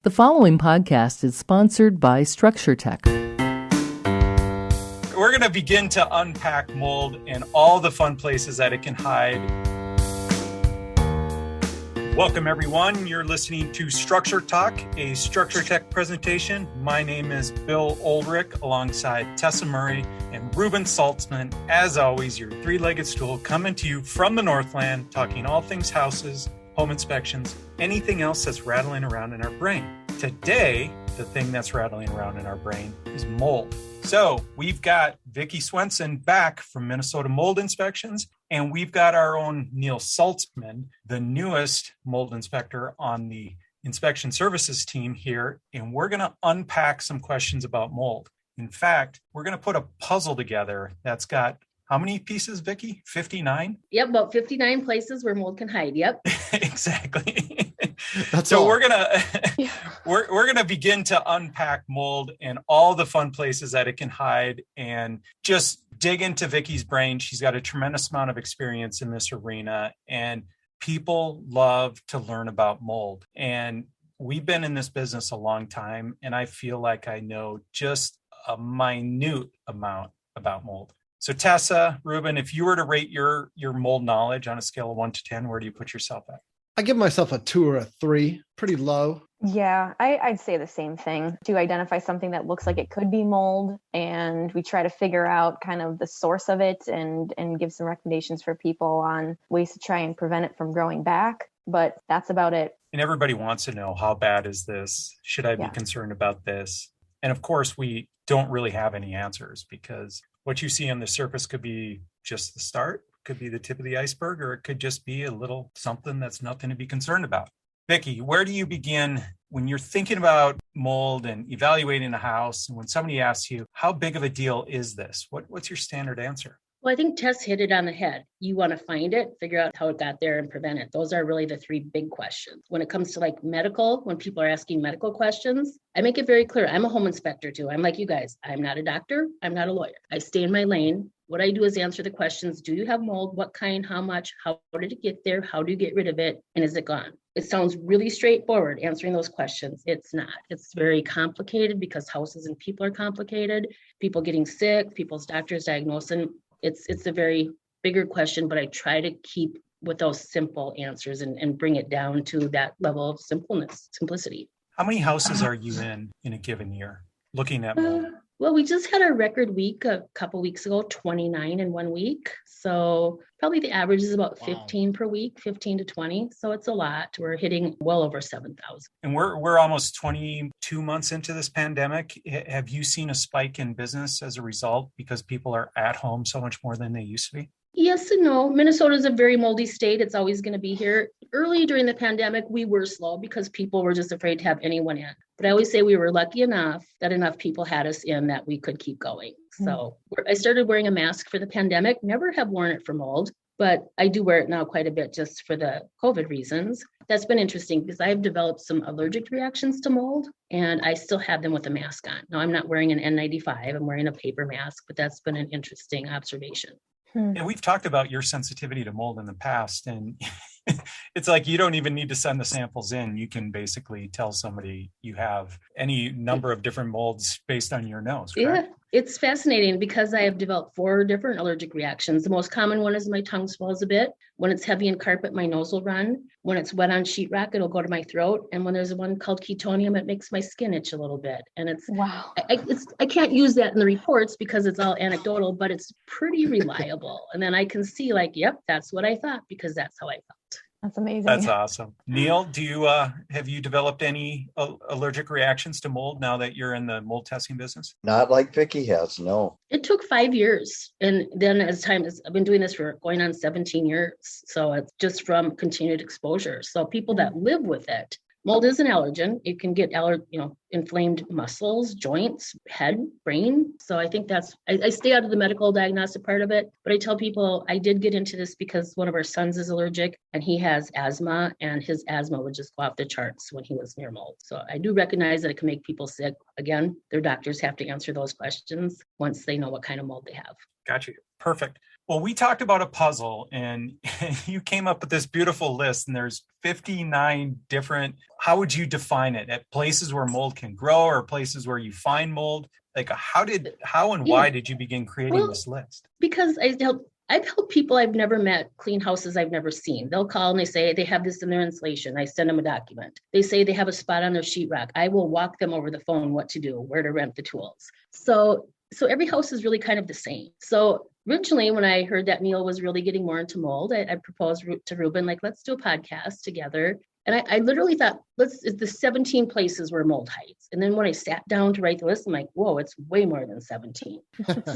The following podcast is sponsored by Structure Tech. We're going to begin to unpack mold and all the fun places that it can hide. Welcome, everyone. You're listening to Structure Talk, a Structure Tech presentation. My name is Bill Ulrich, alongside Tessa Murray and Reuben Saltzman. As always, your three-legged stool coming to you from the Northland, talking all things houses, home inspections, anything else that's rattling around in our brain. Today, the thing that's rattling around in our brain is mold. So we've got Vicky Swenson back from Minnesota Mold Inspections, and we've got our own Neil Saltzman, the newest mold inspector on the inspection services team here, and we're going to unpack some questions about mold. In fact, we're going to put a puzzle together that's got how many pieces, Vicky? 59? Yep, about 59 places where mold can hide. Yep. Exactly. That's so all. we're gonna begin to unpack mold and all the fun places that it can hide and just dig into Vicky's brain. She's got a tremendous amount of experience in this arena, and people love to learn about mold. And we've been in this business a long time, and I feel like I know just a minute amount about mold. So Tessa, Reuben, if you were to rate your mold knowledge on a scale of 1 to 10, where do you put yourself at? I give myself a 2 or a 3, pretty low. Yeah, I'd say the same thing. To identify something that looks like it could be mold, and we try to figure out kind of the source of it and give some recommendations for people on ways to try and prevent it from growing back. But that's about it. And everybody wants to know, how bad is this? Should I be concerned about this? And of course, we don't really have any answers, because what you see on the surface could be just the start, could be the tip of the iceberg, or it could just be a little something that's nothing to be concerned about. Vicky, where do you begin when you're thinking about mold and evaluating a house? And when somebody asks you, how big of a deal is this? What's your standard answer? Well, I think Tess hit it on the head. You want to find it, figure out how it got there, and prevent it. Those are really the three big questions. When it comes to like medical, when people are asking medical questions, I make it very clear. I'm a home inspector too. I'm like you guys. I'm not a doctor. I'm not a lawyer. I stay in my lane. What I do is answer the questions. Do you have mold? What kind? How much? How did it get there? How do you get rid of it? And is it gone? It sounds really straightforward answering those questions. It's not. It's very complicated because houses and people are complicated. People getting sick, people's doctors diagnosing. It's a very bigger question, but I try to keep with those simple answers and bring it down to that level of simplicity. How many houses are you in a given year looking at mold? Well, we just had our record week a couple weeks ago, 29 in 1 week. So probably the average is about 15 per week, 15 to 20. So it's a lot. We're hitting well over 7,000. And we're almost 22 months into this pandemic. Have you seen a spike in business as a result because people are at home so much more than they used to be? Yes and no. Minnesota is a very moldy state. It's always going to be here. Early during the pandemic, we were slow because people were just afraid to have anyone in. But I always say we were lucky enough that enough people had us in that we could keep going. So I started wearing a mask for the pandemic. Never have worn it for mold, but I do wear it now quite a bit just for the COVID reasons. That's been interesting because I've developed some allergic reactions to mold, and I still have them with a mask on. Now I'm not wearing an N95. I'm wearing a paper mask, but that's been an interesting observation. And we've talked about your sensitivity to mold in the past, and it's like you don't even need to send the samples in. You can basically tell somebody you have any number of different molds based on your nose, correct? Yeah, it's fascinating because I have developed 4 different allergic reactions. The most common one is my tongue swells a bit. When it's heavy in carpet, my nose will run. When it's wet on sheetrock, it'll go to my throat. And when there's one called ketonium, it makes my skin itch a little bit. And it's Wow. I can't use that in the reports because it's all anecdotal, but it's pretty reliable. And then I can see like, yep, that's what I thought because that's how I felt. That's amazing. That's awesome. Neil, do you have you developed any allergic reactions to mold now that you're in the mold testing business? Not like Vicky has, no. It took 5 years. And then I've been doing this for going on 17 years. So it's just from continued exposure. So people that live with it, mold is an allergen. It can get inflamed muscles, joints, head, brain. So I think I stay out of the medical diagnostic part of it, but I tell people I did get into this because one of our sons is allergic and he has asthma, and his asthma would just go off the charts when he was near mold. So I do recognize that it can make people sick. Again, their doctors have to answer those questions once they know what kind of mold they have. Got you. Perfect. Well, we talked about a puzzle and you came up with this beautiful list, and there's 59 different, how would you define it? At places where mold can grow or places where you find mold? Like how and why did you begin creating this list? Because I've helped people I've never met clean houses I've never seen. They'll call and they say they have this in their insulation. I send them a document. They say they have a spot on their sheetrock. I will walk them over the phone what to do, where to rent the tools. So every house is really kind of the same. So originally, when I heard that Neil was really getting more into mold, I proposed to Reuben, like, let's do a podcast together. And I literally thought, the 17 places were mold heights. And then when I sat down to write the list, I'm like, whoa, it's way more than 17.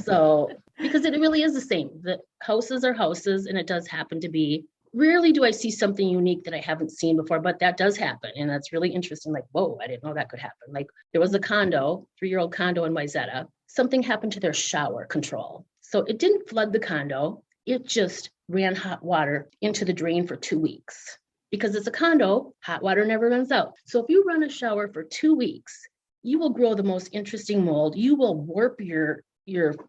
So, because it really is the same. The houses are houses, and it does happen to be. Rarely do I see something unique that I haven't seen before, but that does happen. And that's really interesting. Like, whoa, I didn't know that could happen. Like, there was a 3-year-old condo in Wayzata. Something happened to their shower control. So it didn't flood the condo. It just ran hot water into the drain for 2 weeks. Because it's a condo, hot water never runs out. So if you run a shower for 2 weeks, you will grow the most interesting mold. You will warp your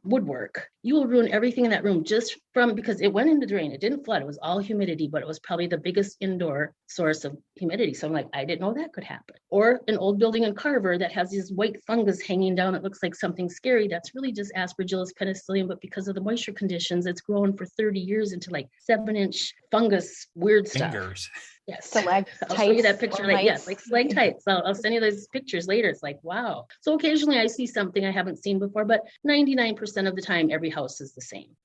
woodwork. You will ruin everything in that room because it went in the drain. It didn't flood. It was all humidity, but it was probably the biggest indoor source of humidity. So I'm like, I didn't know that could happen. Or an old building in Carver that has this white fungus hanging down. It looks like something scary. That's really just Aspergillus penicillium, but because of the moisture conditions, it's grown for 30 years into like 7-inch fungus, weird stuff. Fingers. Yes. Stalactites. I'll show you that picture. Like stalactites. I'll send you those pictures later. It's like, wow. So occasionally I see something I haven't seen before, but 99% of the time, every house is the same.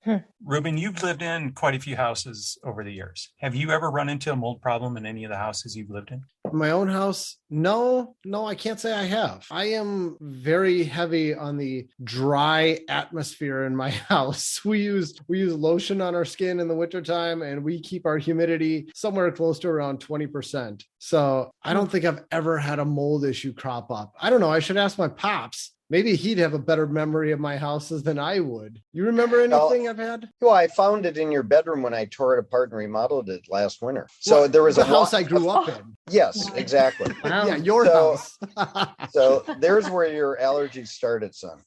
Reuben, you've lived in quite a few houses over the years. Have you ever run into a mold problem in any of the houses you've lived in? My own house? No, I can't say I have. I am very heavy on the dry atmosphere in my house. We use lotion on our skin in the wintertime, and we keep our humidity somewhere close to around 20%. So I don't think I've ever had a mold issue crop up. I don't know. I should ask my pops. Maybe he'd have a better memory of my houses than I would. You remember anything I've had? Well, I found it in your bedroom when I tore it apart and remodeled it last winter. So there was the house I grew up in. Yes, exactly. Wow. Yeah, your house. So there's where your allergies started, son.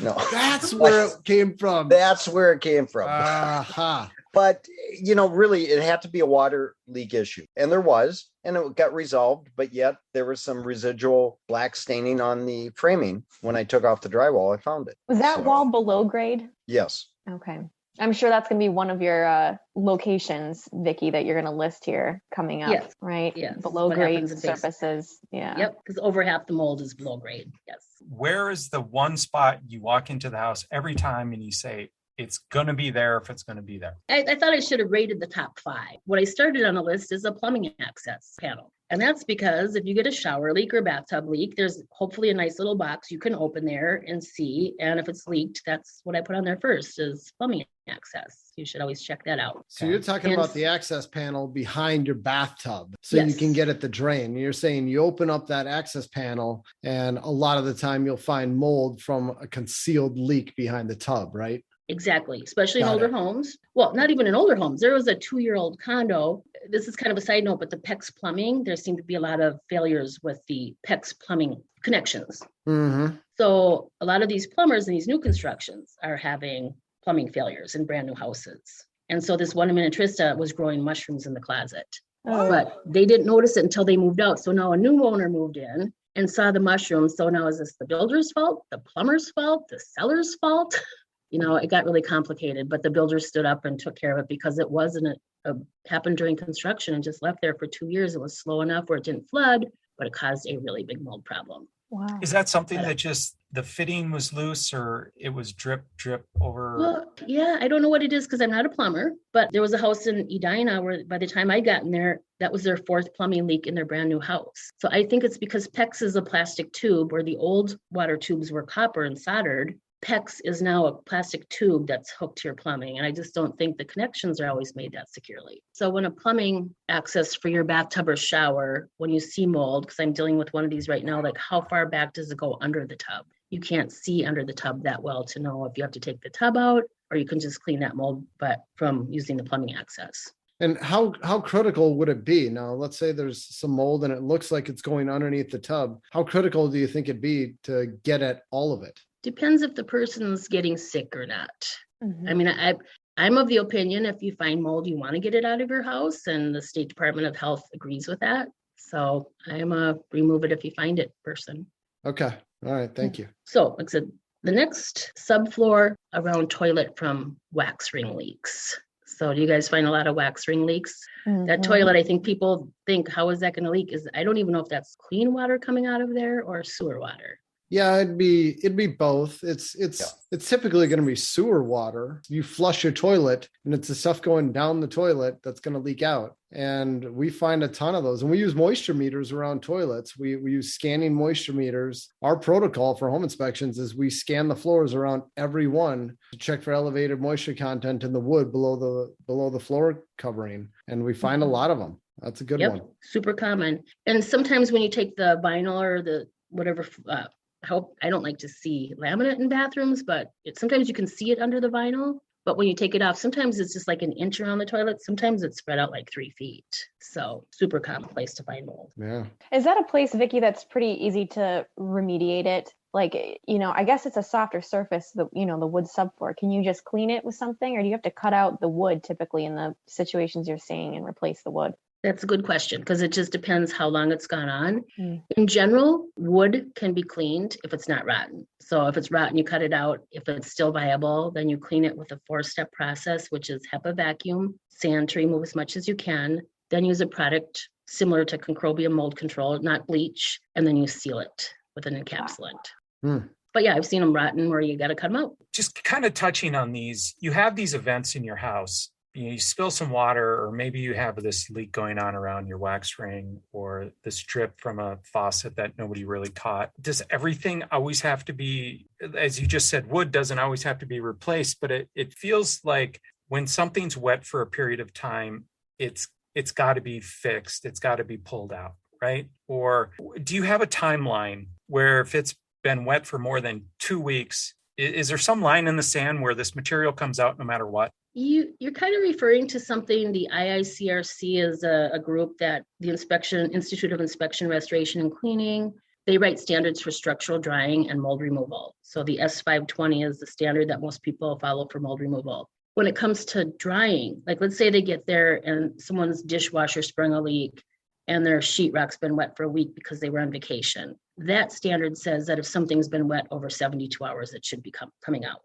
No, that's where it came from. That's where it came from. Uh-huh. But, really, it had to be a water leak issue. And there was, and it got resolved. But yet there was some residual black staining on the framing. When I took off the drywall, I found it. Was that wall below grade? Yes. Okay. I'm sure that's going to be one of your locations, Vicky, that you're going to list here coming up, Yes. right? Yes. Below What grade happens in basic. surfaces. Yeah. Yep. Because over half the mold is below grade. Yes. Where is the one spot you walk into the house every time and you say, it's going to be there if it's going to be there? I thought I should have rated the top 5. What I started on the list is a plumbing access panel. And that's because if you get a shower leak or bathtub leak, there's hopefully a nice little box you can open there and see. And if it's leaked, that's what I put on there first is plumbing access. You should always check that out. So you're talking about the access panel behind your bathtub so Yes. you can get at the drain. You're saying you open up that access panel and a lot of the time you'll find mold from a concealed leak behind the tub, right? Exactly, especially in Got older it. homes. Well, not even in older homes. There was a 2-year-old condo. This is kind of a side note, but the PEX plumbing, there seemed to be a lot of failures with the PEX plumbing connections. Mm-hmm. So a lot of these plumbers in these new constructions are having plumbing failures in brand new houses. And so this one in Trista was growing mushrooms in the closet, but they didn't notice it until they moved out. So now a new owner moved in and saw the mushrooms. So now is this the builder's fault, the plumber's fault, the seller's fault? It got really complicated, but the builder stood up and took care of it because it wasn't happened during construction and just left there for 2 years. It was slow enough where it didn't flood, but it caused a really big mold problem. Wow. Is that something that just the fitting was loose or it was drip over? Well, yeah, I don't know what it is because I'm not a plumber, but there was a house in Edina where by the time I got in there, that was their 4th plumbing leak in their brand new house. So I think it's because PEX is a plastic tube where the old water tubes were copper and soldered. PEX is now a plastic tube that's hooked to your plumbing. And I just don't think the connections are always made that securely. So when a plumbing access for your bathtub or shower, when you see mold, because I'm dealing with one of these right now, like how far back does it go under the tub? You can't see under the tub that well to know if you have to take the tub out or you can just clean that mold, but from using the plumbing access. And how critical would it be? Now, let's say there's some mold and it looks like it's going underneath the tub. How critical do you think it'd be to get at all of it? Depends if the person's getting sick or not. Mhm. I mean, I'm of the opinion if you find mold, you want to get it out of your house, and the State Department of Health agrees with that. So I'm a remove it if you find it person. Okay. All right. Thank you. So like I said, the next subfloor around toilet from wax ring leaks. So do you guys find a lot of wax ring leaks? That toilet, I think people think, how is that going to leak? I don't even know if that's clean water coming out of there or sewer water. Yeah, it'd be both. It's typically going to be sewer water. You flush your toilet and it's the stuff going down the toilet that's going to leak out. And we find a ton of those. And we use moisture meters around toilets. We use scanning moisture meters. Our protocol for home inspections is we scan the floors around every one to check for elevated moisture content in the wood below the floor covering. And we find a lot of them. That's a good one. Super common. And sometimes when you take the vinyl or the whatever, I don't like to see laminate in bathrooms, but sometimes you can see it under the vinyl. But when you take it off, sometimes it's just like an inch around the toilet. Sometimes it's spread out like 3 feet. So super common place to find mold. Yeah. Is that a place, Vicky, that's pretty easy to remediate it? Like, I guess it's a softer surface, the wood subfloor. Can you just clean it with something, or do you have to cut out the wood typically in the situations you're seeing and replace the wood? That's a good question because it just depends how long it's gone on. In general, wood can be cleaned if it's not rotten. So if it's rotten, you cut it out. If it's still viable, then you clean it with a 4-step process, which is HEPA vacuum, sand to remove as much as you can, then use a product similar to concrobium mold control, not bleach, and then you seal it with an encapsulant. But yeah, I've seen them rotten where you got to cut them out. Just kind of touching on these, you have these events in your house. You spill some water, or maybe you have this leak going on around your wax ring, or this drip from a faucet that nobody really caught. Does everything always have to be, as you just said, wood doesn't always have to be replaced, but it feels like when something's wet for a period of time, it's got to be fixed. It's got to be pulled out, right? Or do you have a timeline where if it's been wet for more than 2 weeks, is there some line in the sand where this material comes out no matter what? You're kind of referring to something. The IICRC is a group that the Institute of Inspection, Restoration, and Cleaning, they write standards for structural drying and mold removal. So the S520 is the standard that most people follow for mold removal. When it comes to drying, like let's say they get there and someone's dishwasher sprung a leak and their sheetrock's been wet for a week because they were on vacation. That standard says that if something's been wet over 72 hours, it should be coming out.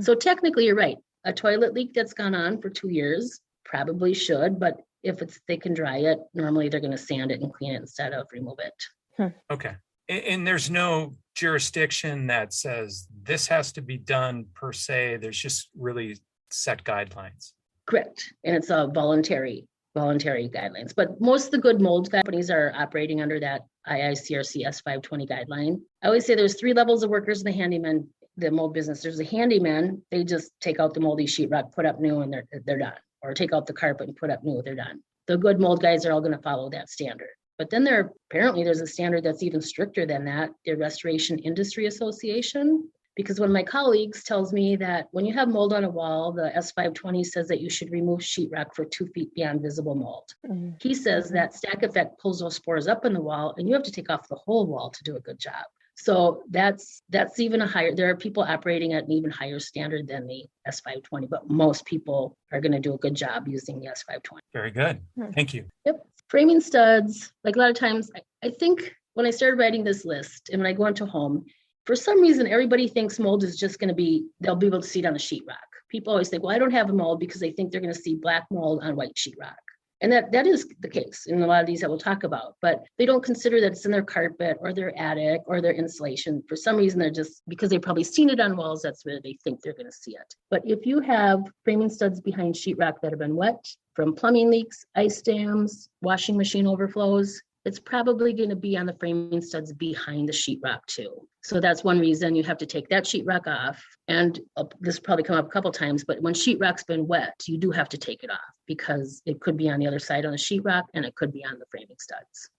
So technically you're right. A toilet leak that's gone on for 2 years probably should, but if they can dry it, normally they're going to sand it and clean it instead of remove it. Okay. And there's no jurisdiction that says this has to be done per se. There's just really set guidelines. Correct. And it's a voluntary guidelines. But most of the good mold companies are operating under that IICRC S520 guideline. I always say there's 3 levels of workers in the handyman, the mold business. There's a handyman, they just take out the moldy sheetrock, put up new, and they're done. Or take out the carpet and put up new, they're done. The good mold guys are all going to follow that standard. But then there's a standard that's even stricter than that, the Restoration Industry Association. Because one of my colleagues tells me that when you have mold on a wall, the S520 says that you should remove sheetrock for 2 feet beyond visible mold. He says that stack effect pulls those spores up in the wall, and you have to take off the whole wall to do a good job. So that's even a higher, there are people operating at an even higher standard than the S520, but most people are going to do a good job using the S520. Very good. Thank you. Yep. Framing studs, like a lot of times, I think when I started writing this list and when I go into home, for some reason, everybody thinks mold is just going to be, they'll be able to see it on a sheetrock. People always think, well, I don't have a mold because they think they're going to see black mold on white sheetrock. And that is the case in a lot of these that we'll talk about, but they don't consider that it's in their carpet or their attic or their insulation. For some reason, they're just, because they've probably seen it on walls, that's where they think they're going to see it. But if you have framing studs behind sheetrock that have been wet from plumbing leaks, ice dams, washing machine overflows, it's probably going to be on the framing studs behind the sheetrock too. So that's one reason you have to take that sheetrock off. And this will probably come up a couple times, but when sheetrock's been wet, you do have to take it off because it could be on the other side on the sheetrock and it could be on the framing studs.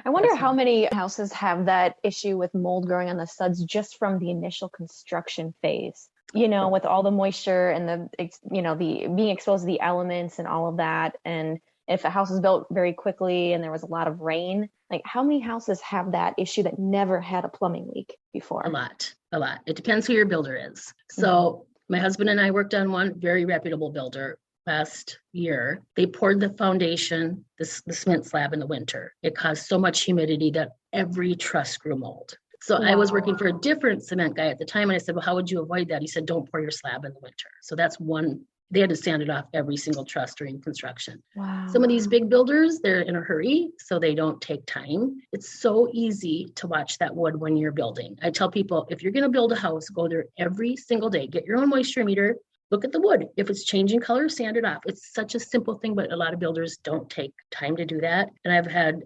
I wonder how many houses have that issue with mold growing on the studs just from the initial construction phase. With all the moisture and the being exposed to the elements and all of that. And if a house was built very quickly and there was a lot of rain, like how many houses have that issue that never had a plumbing leak before? A lot. It depends who your builder is. So My husband and I worked on one, very reputable builder last year. They poured the foundation, the cement slab in the winter. It caused so much humidity that every truss grew mold. So I was working for a different cement guy at the time. And I said, well, how would you avoid that? He said, don't pour your slab in the winter. So that's one. They had to sand it off every single truss during construction. Wow. Some of these big builders, they're in a hurry, so they don't take time. It's so easy to watch that wood when you're building. I tell people, if you're going to build a house, go there every single day. Get your own moisture meter. Look at the wood. If it's changing color, sand it off. It's such a simple thing, but a lot of builders don't take time to do that. And I've had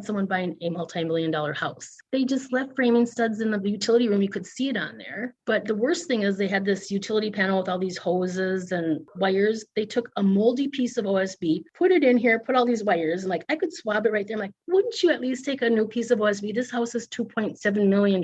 someone buying a multi-million-dollar house. They just left framing studs in the utility room. You could see it on there. But the worst thing is they had this utility panel with all these hoses and wires. They took a moldy piece of OSB, put it in here, put all these wires, and like I could swab it right there. I'm like, wouldn't you at least take a new piece of OSB? This house is $2.7 million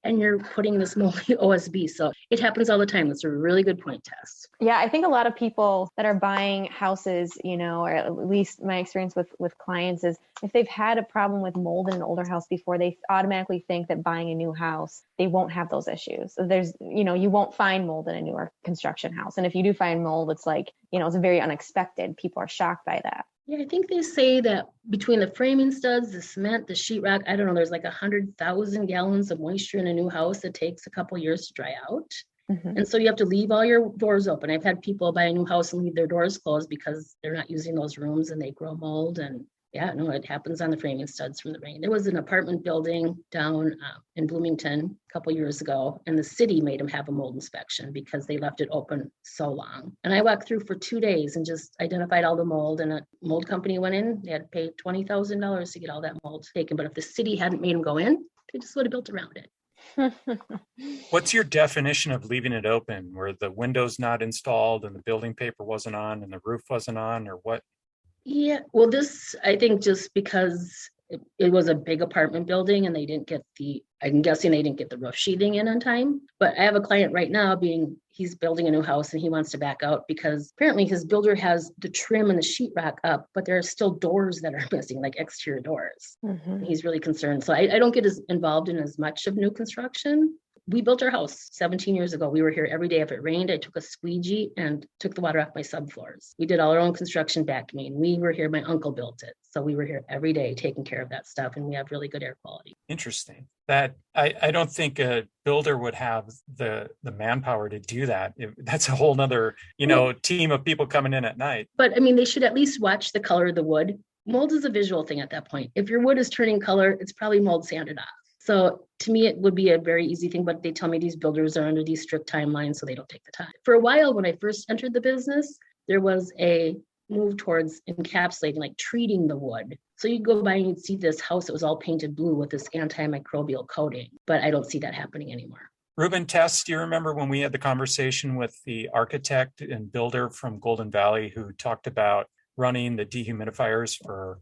and you're putting this moldy OSB. So it happens all the time. That's a really good point, Tess. Yeah, I think a lot of people that are buying houses, or at least my experience with clients is if they've had a problem with mold in an older house before, they automatically think that buying a new house, they won't have those issues. So there's, you won't find mold in a newer construction house. And if you do find mold, it's like, it's very unexpected. People are shocked by that. Yeah, I think they say that between the framing studs, the cement, the sheetrock, I don't know, there's like 100,000 gallons of moisture in a new house that takes a couple years to dry out. Mm-hmm. And so you have to leave all your doors open. I've had people buy a new house and leave their doors closed because they're not using those rooms and they grow mold. And yeah, no, it happens on the framing studs from the rain. There was an apartment building down in Bloomington a couple years ago, and the city made them have a mold inspection because they left it open so long. And I walked through for 2 days and just identified all the mold, and a mold company went in. They had to pay $20,000 to get all that mold taken. But if the city hadn't made them go in, they just would have built around it. What's your definition of leaving it open, where the window's not installed and the building paper wasn't on and the roof wasn't on, or what? Yeah, well, this, I think just because it was a big apartment building and they didn't get I'm guessing they didn't get the roof sheathing in on time. But I have a client right now he's building a new house and he wants to back out because apparently his builder has the trim and the sheetrock up, but there are still doors that are missing, like exterior doors. Mm-hmm. He's really concerned. So I don't get as involved in as much of new construction. We built our house 17 years ago. We were here every day. If it rained, I took a squeegee and took the water off my subfloors. We did all our own construction vacuuming. We were here. My uncle built it. So we were here every day taking care of that stuff. And we have really good air quality. Interesting. That I don't think a builder would have the manpower to do that. That's a whole nother, team of people coming in at night. But I mean, they should at least watch the color of the wood. Mold is a visual thing at that point. If your wood is turning color, it's probably mold sanded off. So to me, it would be a very easy thing, but they tell me these builders are under these strict timelines, so they don't take the time. For a while, when I first entered the business, there was a move towards encapsulating, like treating the wood. So you'd go by and you'd see this house that was all painted blue with this antimicrobial coating, but I don't see that happening anymore. Reuben, Tess, do you remember when we had the conversation with the architect and builder from Golden Valley who talked about running the dehumidifiers for,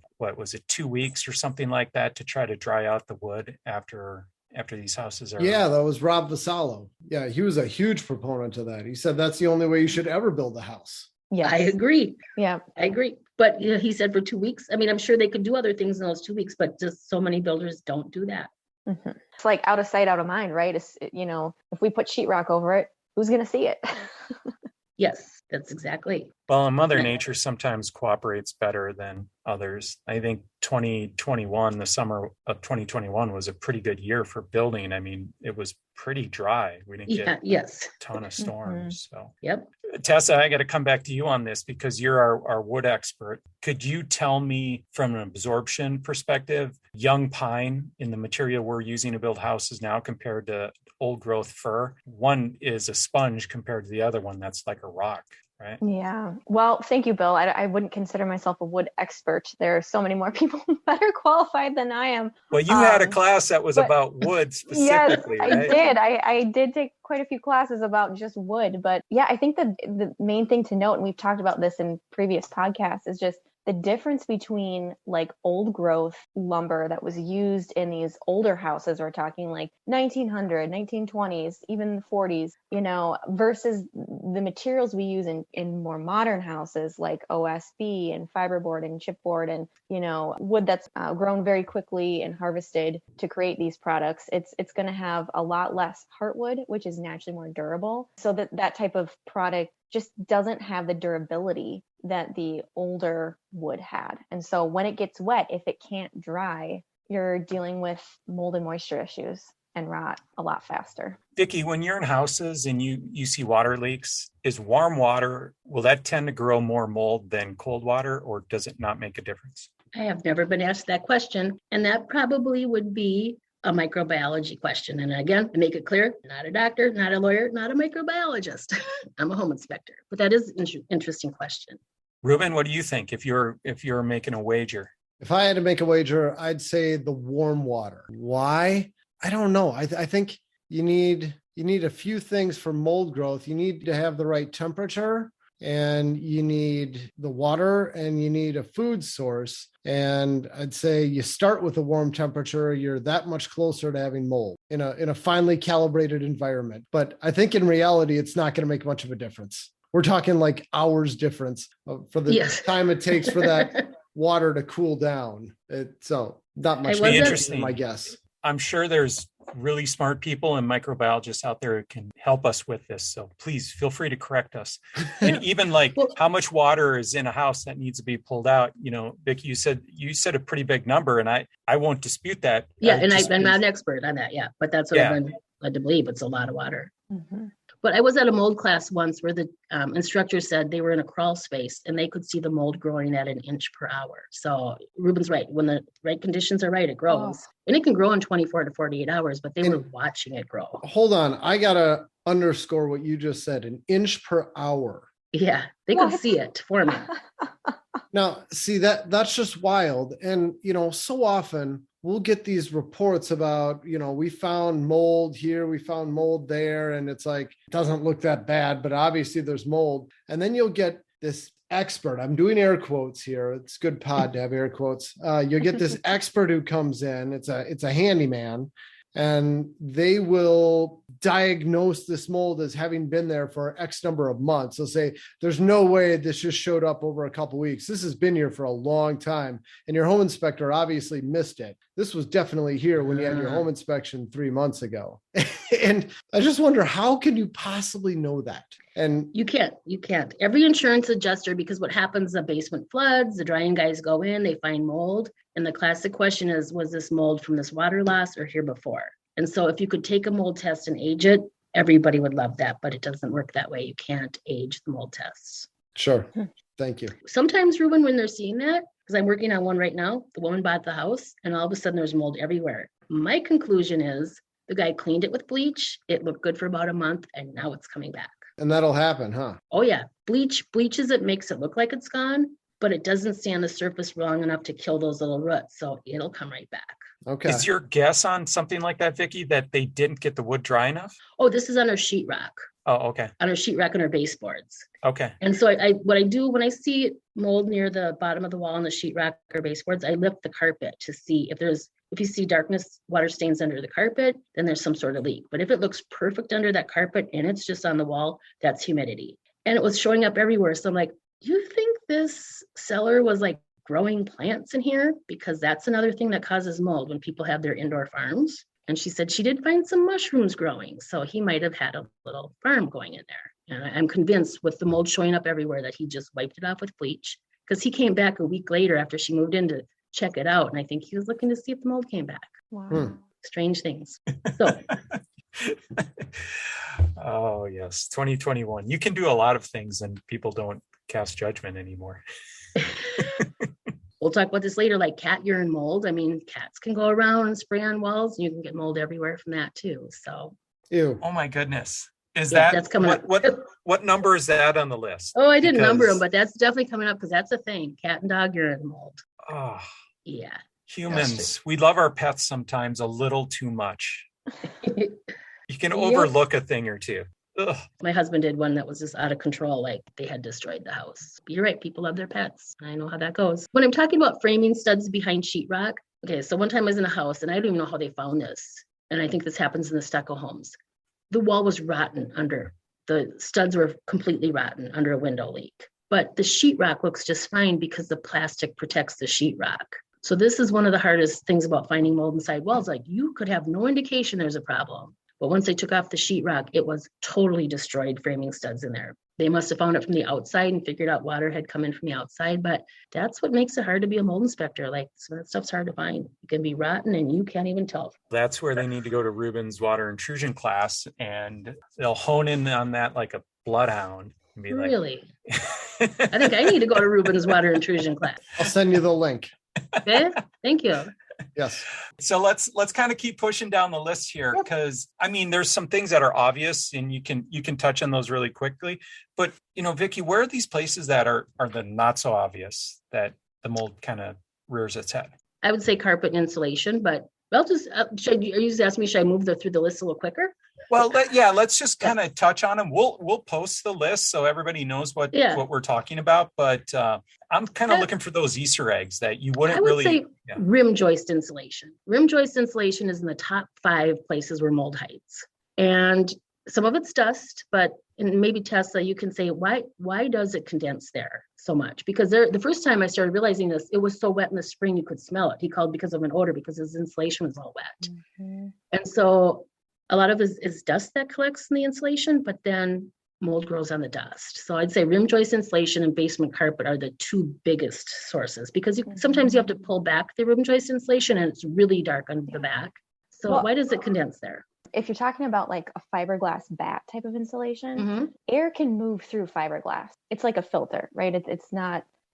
2 weeks or something like that to try to dry out the wood after these houses are... Yeah, that was Rob Vasallo. Yeah, he was a huge proponent of that. He said that's the only way you should ever build a house. Yeah, I agree. Yeah, I agree. But he said for 2 weeks. I mean, I'm sure they could do other things in those 2 weeks, but just so many builders don't do that. Mm-hmm. It's like out of sight, out of mind, right? If we put sheetrock over it, who's going to see it? Yes, that's exactly. Well, Mother Nature sometimes cooperates better than others. I think 2021, the summer of 2021 was a pretty good year for building. I mean, it was pretty dry. We didn't get a ton of storms. Mm-hmm. So, yep. Tessa, I got to come back to you on this because you're our wood expert. Could you tell me from an absorption perspective, young pine in the material we're using to build houses now compared to old growth fir? One is a sponge compared to the other one that's like a rock. Right? Yeah. Well, thank you, Bill. I wouldn't consider myself a wood expert. There are so many more people better qualified than I am. Well, you had a class that was about wood specifically, yes, right? I did. I did take quite a few classes about just wood. But yeah, I think the main thing to note, and we've talked about this in previous podcasts, is just the difference between like old growth lumber that was used in these older houses, we're talking like 1900, 1920s, even the 40s, versus the materials we use in more modern houses like OSB and fiberboard and chipboard and, wood that's grown very quickly and harvested to create these products, it's going to have a lot less heartwood, which is naturally more durable. So that type of product just doesn't have the durability that the older wood had. And so when it gets wet, if it can't dry, you're dealing with mold and moisture issues and rot a lot faster. Vicky, when you're in houses and you see water leaks, is warm water, will that tend to grow more mold than cold water, or does it not make a difference? I have never been asked that question, and that probably would be a microbiology question. And again, to make it clear, not a doctor, not a lawyer, not a microbiologist. I'm a home inspector, but that is an interesting question. Reuben, what do you think if you're making a wager? If I had to make a wager, I'd say the warm water. Why? I don't know. I think you need a few things for mold growth. You need to have the right temperature, and you need the water, and you need a food source. And I'd say you start with a warm temperature, you're that much closer to having mold in a finely calibrated environment. But I think in reality, it's not going to make much of a difference. We're talking like hours difference for the time it takes for that water to cool down. So not much. Interesting, my guess. I'm sure there's really smart people and microbiologists out there who can help us with this. So please feel free to correct us. And even how much water is in a house that needs to be pulled out. Vicky, you said a pretty big number, and I won't dispute that. Yeah, I'm not an expert on that. Yeah, but that's what I've been led to believe. It's a lot of water. Mm-hmm. But I was at a mold class once where the instructor said they were in a crawl space and they could see the mold growing at 1 inch per hour. So Reuben's right. When the right conditions are right, it grows. Oh. And it can grow in 24 to 48 hours, but they were watching it grow. Hold on. I got to underscore what you just said, 1 inch per hour. Yeah, they could see it forming. Now, see, that's just wild. And, so often we'll get these reports about, we found mold here, we found mold there, and it's like, it doesn't look that bad, but obviously there's mold. And then you'll get this expert, I'm doing air quotes here. It's good pod to have air quotes. You'll get this expert who comes in, it's a handyman, and they will diagnose this mold as having been there for X number of months. They'll say, there's no way this just showed up over a couple of weeks. This has been here for a long time. And your home inspector obviously missed it. This was definitely here when you had your home inspection 3 months ago. And I just wonder, how can you possibly know that? And you can't. Every insurance adjuster, because what happens, the basement floods, the drying guys go in, they find mold. And the classic question is, was this mold from this water loss or here before? And so if you could take a mold test and age it, everybody would love that, but it doesn't work that way. You can't age the mold tests. Sure. Thank you. Sometimes, Reuben, when they're seeing that, because I'm working on one right now, the woman bought the house and all of a sudden there's mold everywhere. My conclusion is the guy cleaned it with bleach. It looked good for about a month and now it's coming back. And that'll happen, huh? Oh yeah. Bleaches it, makes it look like it's gone, but it doesn't stay on the surface long enough to kill those little roots. So it'll come right back. Okay. Is your guess on something like that, Vicky, that they didn't get the wood dry enough? Oh, this is on our sheetrock. Oh, okay. On our sheetrock and our baseboards. Okay. And so what I do when I see mold near the bottom of the wall on the sheetrock or baseboards, I lift the carpet to see if you see darkness, water stains under the carpet, then there's some sort of leak. But if it looks perfect under that carpet and it's just on the wall, that's humidity. And it was showing up everywhere. So I'm like, you think this seller was like growing plants in here? Because that's another thing that causes mold when people have their indoor farms. And she said she did find some mushrooms growing. So he might have had a little farm going in there. And I'm convinced with the mold showing up everywhere that he just wiped it off with bleach, because he came back a week later after she moved in to check it out. And I think he was looking to see if the mold came back. Wow. Strange things. So. Oh, yes. 2021. You can do a lot of things and people don't cast judgment anymore. We'll talk about this later, like cat urine mold. I mean, cats can go around and spray on walls and you can get mold everywhere from that too. So. Ew. Oh my goodness. That's coming up. What number is that on the list? Oh, I didn't number them, but that's definitely coming up because that's a thing. Cat and dog urine mold. Oh. Yeah. Humans, we love our pets sometimes a little too much. You can overlook a thing or two. Ugh. My husband did one that was just out of control, like they had destroyed the house. But you're right, people love their pets. I know how that goes. When I'm talking about framing studs behind sheetrock, okay, so one time I was in a house and I don't even know how they found this. And I think this happens in the stucco homes. The wall was rotten under. the studs were completely rotten under a window leak. But the sheetrock looks just fine because the plastic protects the sheetrock. So this is one of the hardest things about finding mold inside walls. Like, you could have no indication there's a problem. But once they took off the sheetrock, it was totally destroyed framing studs in there. They must have found it from the outside and figured out water had come in from the outside. But that's what makes it hard to be a mold inspector. Like, some of that stuff's hard to find. It can be rotten and you can't even tell. That's where they need to go to Reuben's water intrusion class, and they'll hone in on that like a bloodhound. And be really? Like... I think I need to go to Reuben's water intrusion class. I'll send you the link. Okay, thank you. Yes. So let's kind of keep pushing down the list here, because I mean, there's some things that are obvious and you can touch on those really quickly. But Vicky, where are these places that are the not so obvious that the mold kind of rears its head? I would say carpet and insulation, but I'll just are you just asking me, should I move through the list a little quicker? Well, let's just kind of touch on them. We'll post the list so everybody knows what we're talking about. But I'm kind of looking for those Easter eggs that you wouldn't really say. Rim joist insulation. Rim joist insulation is in the top 5 places where mold hides, and some of it's dust. But and maybe Tessa, you can say why does it condense there so much? Because the first time I started realizing this, it was so wet in the spring you could smell it. He called because of an odor because his insulation was all wet, and so. A lot of it is dust that collects in the insulation, but then mold grows on the dust. So I'd say rim joist insulation and basement carpet are the 2 biggest sources, because sometimes you have to pull back the rim joist insulation and it's really dark under the back. So why does it condense there? If you're talking about like a fiberglass bat type of insulation, air can move through fiberglass. It's like a filter, right?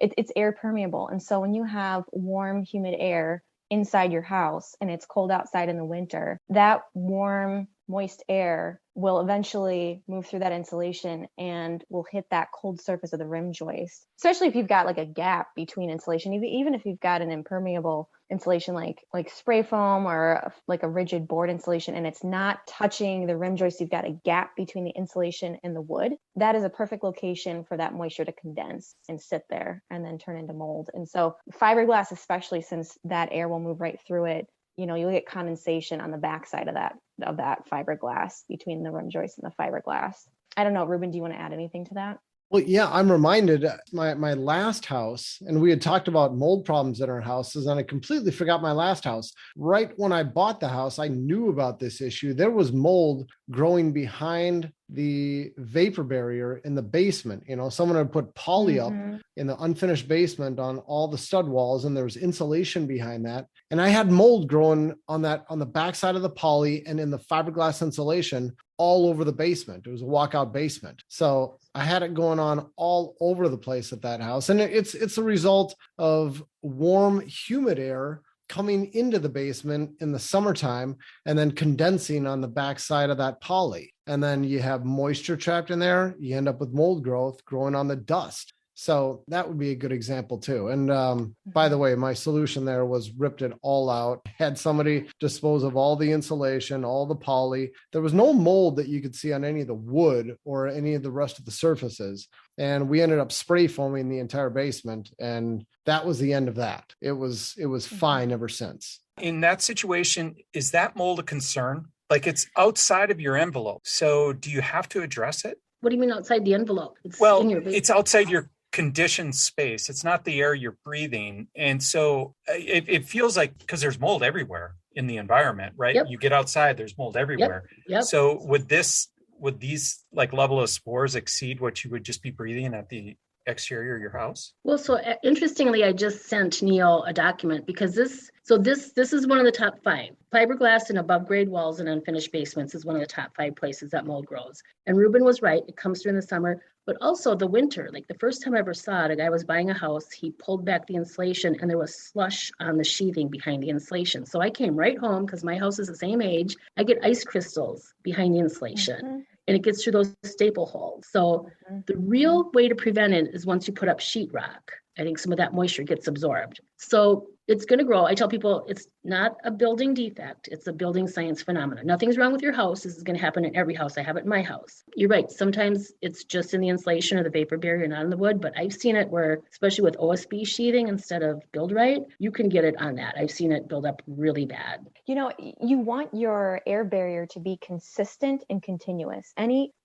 It's air permeable. And so when you have warm, humid air inside your house and it's cold outside in the winter, that warm, moist air will eventually move through that insulation and will hit that cold surface of the rim joist, especially if you've got like a gap between insulation. Even if you've got an impermeable insulation like spray foam or like a rigid board insulation and it's not touching the rim joist, you've got a gap between the insulation and the wood. That is a perfect location for that moisture to condense and sit there and then turn into mold. And so fiberglass, especially, since that air will move right through it, you'll get condensation on the backside of that fiberglass between the rim joist and the fiberglass. I don't know, Reuben, do you want to add anything to that? Well, yeah, I'm reminded my last house, and we had talked about mold problems in our houses, and I completely forgot my last house. Right when I bought the house, I knew about this issue. There was mold growing behind the vapor barrier in the basement. Someone had put poly up in the unfinished basement on all the stud walls, and there was insulation behind that. And I had mold growing on the backside of the poly and in the fiberglass insulation all over the basement. It was a walkout basement. So I had it going on all over the place at that house. And it's a result of warm, humid air coming into the basement in the summertime and then condensing on the backside of that poly. And then you have moisture trapped in there. You end up with mold growth growing on the dust. So that would be a good example too. And by the way, my solution there was ripped it all out, had somebody dispose of all the insulation, all the poly. There was no mold that you could see on any of the wood or any of the rest of the surfaces. And we ended up spray foaming the entire basement. And that was the end of that. It was fine ever since. In that situation, is that mold a concern? Like, it's outside of your envelope. So do you have to address it? What do you mean outside the envelope? It's outside your conditioned space. It's not the air you're breathing. And so it feels like, because there's mold everywhere in the environment, right? Yep. You get outside, there's mold everywhere. Yep. So would these like level of spores exceed what you would just be breathing at the exterior of your house? Well, so interestingly, I just sent Neil a document because this is one of the top 5. Fiberglass and above grade walls and unfinished basements is one of the top 5 places that mold grows. And Reuben was right. It comes through in the summer, but also the winter. Like the first time I ever saw it, a guy was buying a house. He pulled back the insulation and there was slush on the sheathing behind the insulation. So I came right home because my house is the same age. I get ice crystals behind the insulation. And it gets through those staple holes. So the real way to prevent it is once you put up sheetrock. I think some of that moisture gets absorbed. So It's going to grow. I tell people it's not a building defect. It's a building science phenomenon. Nothing's wrong with your house. This is going to happen in every house. I have it in my house. You're right. Sometimes it's just in the insulation or the vapor barrier, not in the wood, but I've seen it where, especially with OSB sheathing instead of Build Right, you can get it on that. I've seen it build up really bad. You want your air barrier to be consistent and continuous.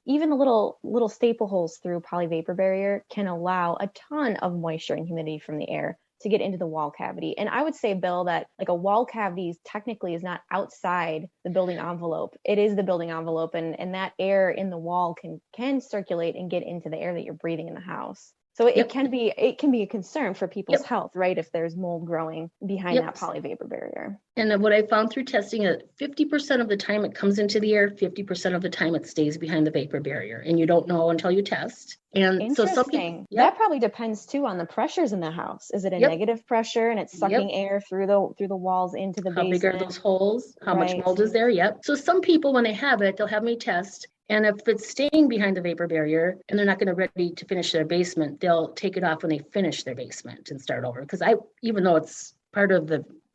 Even the little staple holes through polyvapor barrier can allow a ton of moisture and humidity from the air to get into the wall cavity. And I would say, Bill, that like a wall cavity technically is not outside the building envelope. It is the building envelope, and that air in the wall can circulate and get into the air that you're breathing in the house. So it can be a concern for people's health, right? If there's mold growing behind that polyvapor barrier. And what I found through testing is 50% of the time it comes into the air, 50% of the time it stays behind the vapor barrier. And you don't know until you test. And so some people, that probably depends too on the pressures in the house. Is it a negative pressure and it's sucking air through the walls into the basement? How big are those holes? How much mold is there? Yep. So some people, when they have it, they'll have me test. And if it's staying behind the vapor barrier and they're not going to ready to finish their basement, they'll take it off when they finish their basement and start over. Because even though it's part of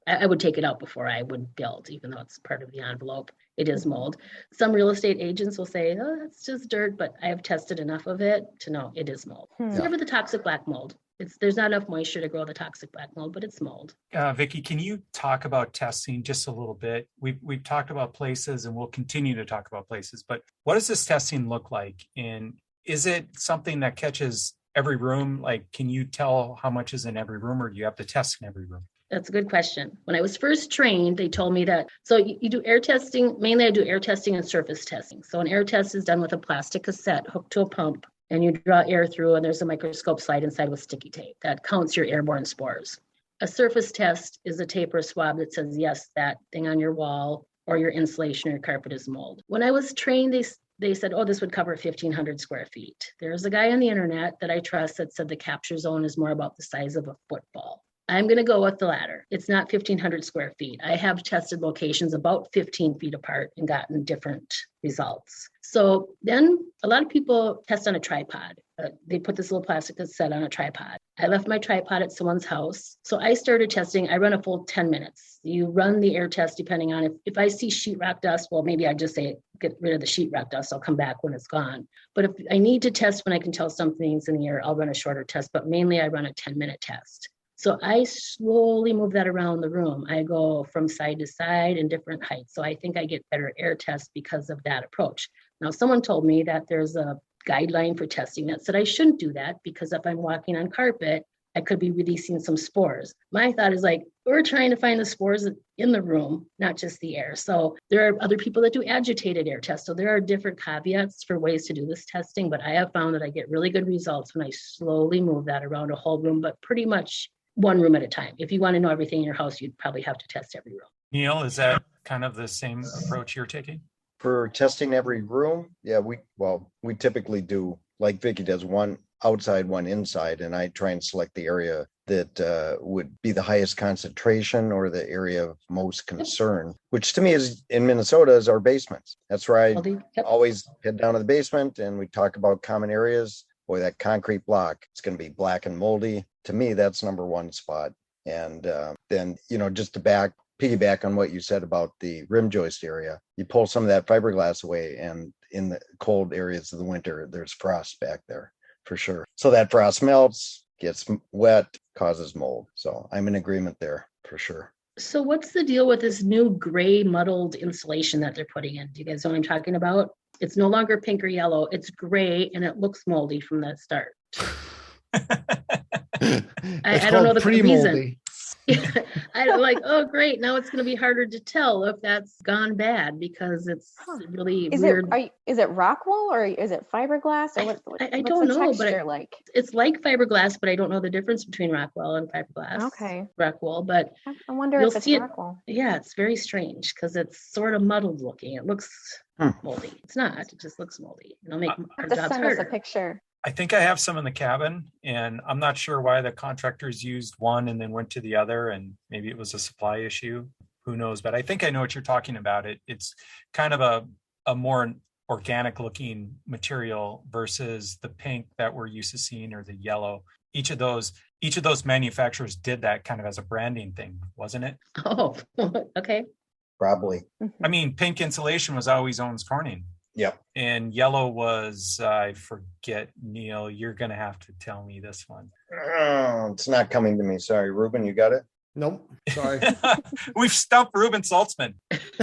I would take it out before I would build, even though it's part of the envelope. It is mold. Some real estate agents will say, oh, that's just dirt, but I have tested enough of it to know it is mold. It's never the toxic black mold. There's not enough moisture to grow the toxic black mold, but it's mold. Vicky, can you talk about testing just a little bit? We've talked about places and we'll continue to talk about places, but what does this testing look like? And is it something that catches every room? Like, can you tell how much is in every room, or do you have to test in every room? That's a good question. When I was first trained, they told me that, so you do air testing, mainly I do air testing and surface testing. So an air test is done with a plastic cassette hooked to a pump, and you draw air through, and there's a microscope slide inside with sticky tape that counts your airborne spores. A surface test is a tape or a swab that says, yes, that thing on your wall or your insulation or your carpet is mold. When I was trained, they said, oh, this would cover 1,500 square feet. There's a guy on the internet that I trust that said the capture zone is more about the size of a football. I'm going to go with the latter. It's not 1,500 square feet. I have tested locations about 15 feet apart and gotten different results. So then a lot of people test on a tripod. They put this little plastic cassette on a tripod. I left my tripod at someone's house. So I started testing. I run a full 10 minutes. You run the air test depending on if I see sheetrock dust, well, maybe I just say, get rid of the sheetrock dust. I'll come back when it's gone. But if I need to test when I can tell something's in the air, I'll run a shorter test. But mainly I run a 10-minute test. So I slowly move that around the room. I go from side to side in different heights. So I think I get better air tests because of that approach. Now, someone told me that there's a guideline for testing that said I shouldn't do that because if I'm walking on carpet, I could be releasing some spores. My thought is like, we're trying to find the spores in the room, not just the air. So there are other people that do agitated air tests. So there are different caveats for ways to do this testing, but I have found that I get really good results when I slowly move that around a whole room, but pretty much one room at a time. If you want to know everything in your house, you'd probably have to test every room. Neil, is that kind of the same approach you're taking? For testing every room, we typically do, like Vicky does, one outside, one inside, and I try and select the area that would be the highest concentration or the area of most concern, which to me is in Minnesota is our basements. That's where I always head down to the basement and we talk about common areas. Boy, that concrete block, it's going to be black and moldy. To me, that's number one spot. And then, just to piggyback on what you said about the rim joist area, you pull some of that fiberglass away and in the cold areas of the winter, there's frost back there for sure. So that frost melts, gets wet, causes mold. So I'm in agreement there for sure. So what's the deal with this new gray muddled insulation that they're putting in? Do you guys know what I'm talking about? It's no longer pink or yellow. It's gray and it looks moldy from the start. I don't know the reason. I'm like, oh, great. Now it's going to be harder to tell if that's gone bad because it's really weird. Is it rock wool or is it fiberglass or I don't know, but it's like fiberglass, but I don't know the difference between rock wool and fiberglass. Okay. Rock wool, but I wonder if it's rock wool. Yeah, it's very strange because it's sort of muddled looking. It looks moldy. It's not. It just looks moldy. It'll make our jobs send harder. Us a picture. I think I have some in the cabin, and I'm not sure why the contractors used one and then went to the other, and maybe it was a supply issue. Who knows? But I think I know what you're talking about. It's kind of a more organic looking material versus the pink that we're used to seeing or the yellow. Each of those, Each of those manufacturers did that kind of as a branding thing, wasn't it? Oh, okay. Probably. I mean, pink insulation was always Owens Corning. Yep. And yellow was, I forget, Neil, you're going to have to tell me this one. Oh, it's not coming to me. Sorry. Reuben, you got it? Nope. Sorry. We've stumped Reuben Saltzman.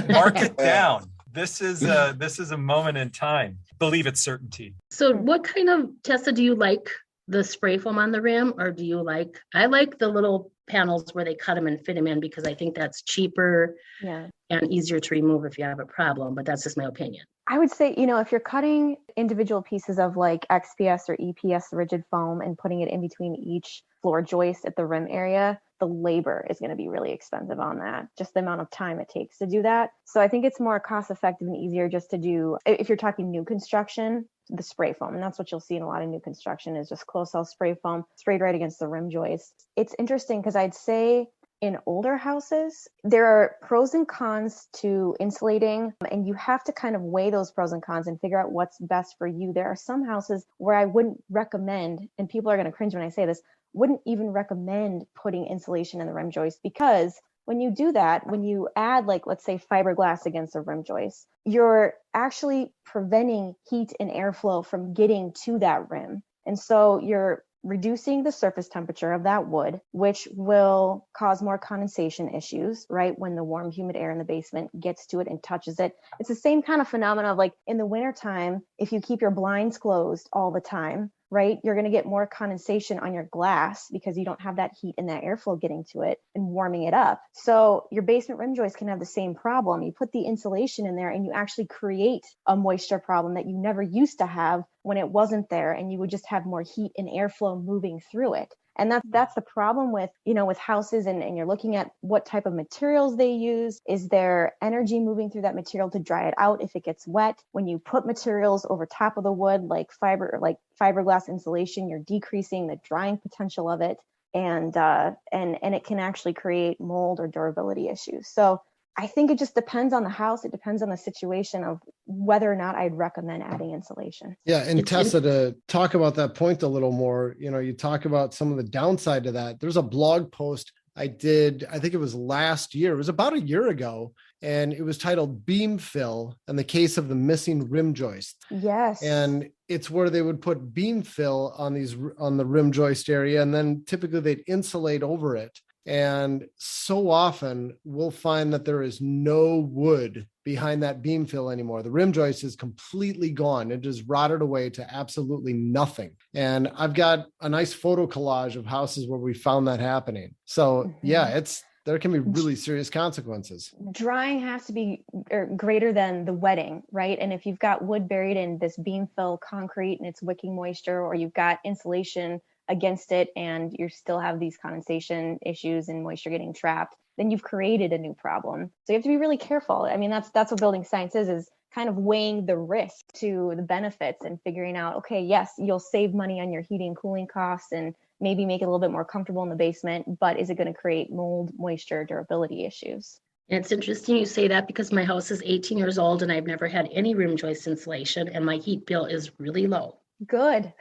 Mark it down. This is a moment in time. Believe it's certainty. So what kind of, Tessa, do you like the spray foam on the rim, or do you like, I like the little panels where they cut them and fit them in because I think that's cheaper and easier to remove if you have a problem, but that's just my opinion. I would say, if you're cutting individual pieces of like XPS or EPS rigid foam and putting it in between each floor joist at the rim area, the labor is going to be really expensive on that, just the amount of time it takes to do that. So I think it's more cost effective and easier just to do, if you're talking new construction, the spray foam. And that's what you'll see in a lot of new construction is just closed cell spray foam sprayed right against the rim joist. It's interesting because I'd say in older houses, there are pros and cons to insulating, and you have to kind of weigh those pros and cons and figure out what's best for you. There are some houses where I wouldn't recommend, and people are going to cringe when I say this, wouldn't even recommend putting insulation in the rim joist, because when you do that, when you add, like, let's say fiberglass against a rim joist, you're actually preventing heat and airflow from getting to that rim. And so you're reducing the surface temperature of that wood, which will cause more condensation issues, right? When the warm, humid air in the basement gets to it and touches it. It's the same kind of phenomenon of like in the wintertime, if you keep your blinds closed all the time, right? You're going to get more condensation on your glass because you don't have that heat and that airflow getting to it and warming it up. So your basement rim joist can have the same problem. You put the insulation in there and you actually create a moisture problem that you never used to have when it wasn't there, and you would just have more heat and airflow moving through it. And that's the problem with, with houses, and you're looking at what type of materials they use. Is there energy moving through that material to dry it out if it gets wet? When you put materials over top of the wood, like fiberglass insulation, you're decreasing the drying potential of it. And it can actually create mold or durability issues. So I think it just depends on the house. It depends on the situation of whether or not I'd recommend adding insulation. Yeah. And Tessa, to talk about that point a little more, you talk about some of the downside to that. There's a blog post I did, I think it was last year. It was about a year ago. And it was titled Beam Fill and the Case of the Missing Rim Joist. Yes. And it's where they would put beam fill on the rim joist area. And then typically they'd insulate over it. And so often we'll find that there is no wood behind that beam fill anymore. The rim joist is completely gone. It is rotted away to absolutely nothing. And I've got a nice photo collage of houses where we found that happening. So there can be really serious consequences. Drying has to be greater than the wetting, right? And if you've got wood buried in this beam fill concrete and it's wicking moisture, or you've got insulation against it and you still have these condensation issues and moisture getting trapped, then you've created a new problem. So you have to be really careful. I mean, that's what building science is kind of weighing the risk to the benefits and figuring out, okay, yes, you'll save money on your heating and cooling costs and maybe make it a little bit more comfortable in the basement, but is it going to create mold, moisture, durability issues? And it's interesting you say that because my house is 18 years old and I've never had any rim joist insulation and my heat bill is really low. Good.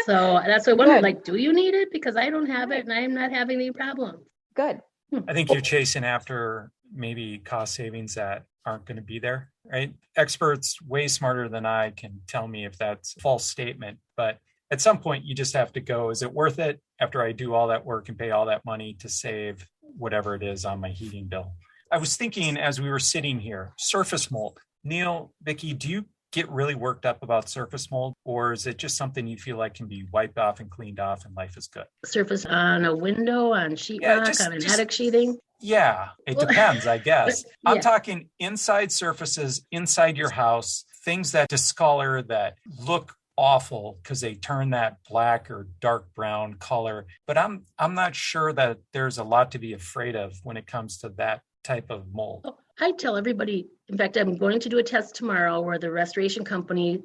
So that's why I wondered, do you need it? Because I don't have it and I am not having any problems. Good. I think you're chasing after maybe cost savings that aren't going to be there, right? Experts way smarter than I can tell me if that's a false statement, but at some point you just have to go, is it worth it after I do all that work and pay all that money to save whatever it is on my heating bill? I was thinking as we were sitting here, surface mold. Neil, Vicky, do you get really worked up about surface mold, or is it just something you feel like can be wiped off and cleaned off and life is good? Surface on a window, on sheetrock, on an attic sheething? Yeah, it depends, I guess. I'm talking inside surfaces, inside your house, things that discolor, that look awful because they turn that black or dark brown color. But I'm not sure that there's a lot to be afraid of when it comes to that type of mold. I tell everybody, in fact, I'm going to do a test tomorrow where the restoration company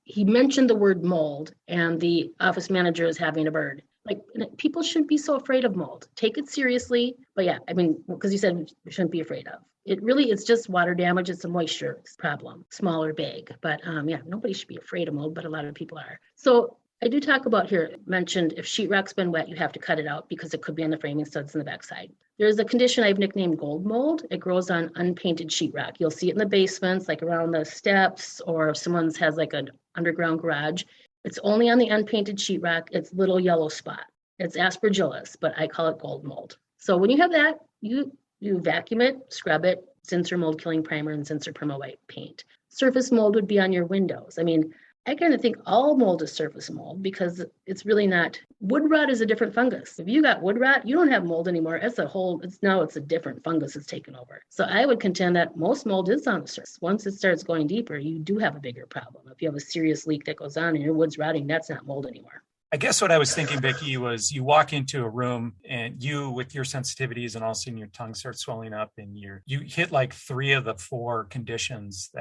he mentioned the word mold and the office manager is having a bird. Like, people shouldn't be so afraid of mold. Take it seriously. But yeah, I mean, because you said we shouldn't be afraid of. It's just water damage. It's a moisture problem, small or big. But nobody should be afraid of mold, but a lot of people are. So I do talk about here, mentioned if sheetrock's been wet, you have to cut it out because it could be on the framing studs in the backside. There's a condition I've nicknamed gold mold. It grows on unpainted sheetrock. You'll see it in the basements, like around the steps, or if someone's has like an underground garage. It's only on the unpainted sheetrock. It's little yellow spot. It's aspergillus, but I call it gold mold. So when you have that, you vacuum it, scrub it, Zinsser mold killing primer and Zinsser perma white paint. Surface mold would be on your windows. I mean, I kind of think all mold is surface mold because it's really not. Wood rot is a different fungus. If you got wood rot, you don't have mold anymore. It's a different fungus that's taken over. So I would contend that most mold is on the surface. Once it starts going deeper, you do have a bigger problem. If you have a serious leak that goes on and your wood's rotting, that's not mold anymore. I guess what I was thinking, Vicky, was you walk into a room and you, with your sensitivities, and all of a sudden your tongue starts swelling up, and you hit like 3 of the 4 conditions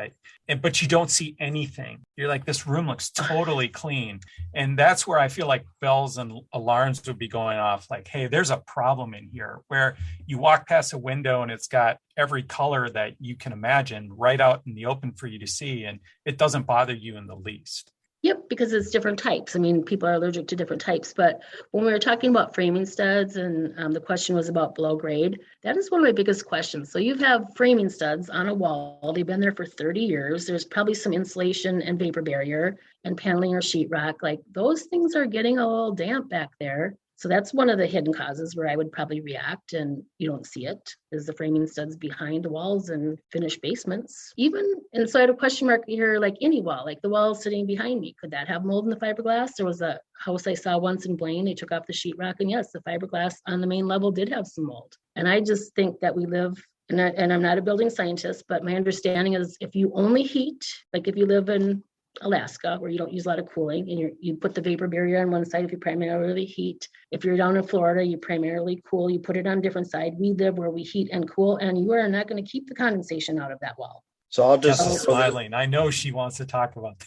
but you don't see anything. You're like, this room looks totally clean, and that's where I feel like bells and alarms would be going off. Like, hey, there's a problem in here. Where you walk past a window and it's got every color that you can imagine right out in the open for you to see, and it doesn't bother you in the least. Yep, because it's different types. I mean, people are allergic to different types. But when we were talking about framing studs and the question was about below grade, that is one of my biggest questions. So you have framing studs on a wall. They've been there for 30 years. There's probably some insulation and vapor barrier and paneling or sheetrock. Like those things are getting a little damp back there. So that's one of the hidden causes where I would probably react, and you don't see it, is the framing studs behind the walls and finished basements. And so I had a question mark here, like any wall, like the wall sitting behind me. Could that have mold in the fiberglass? There was a house I saw once in Blaine. They took off the sheetrock, and yes, the fiberglass on the main level did have some mold. And I just think that we live, and I'm not a building scientist, but my understanding is if you only heat, like if you live in Alaska, where you don't use a lot of cooling, and you put the vapor barrier on one side if you primarily heat. If you're down in Florida, you primarily cool, you put it on a different side. We live where we heat and cool, and you are not going to keep the condensation out of that wall. So I'll just smiling. I know she wants to talk about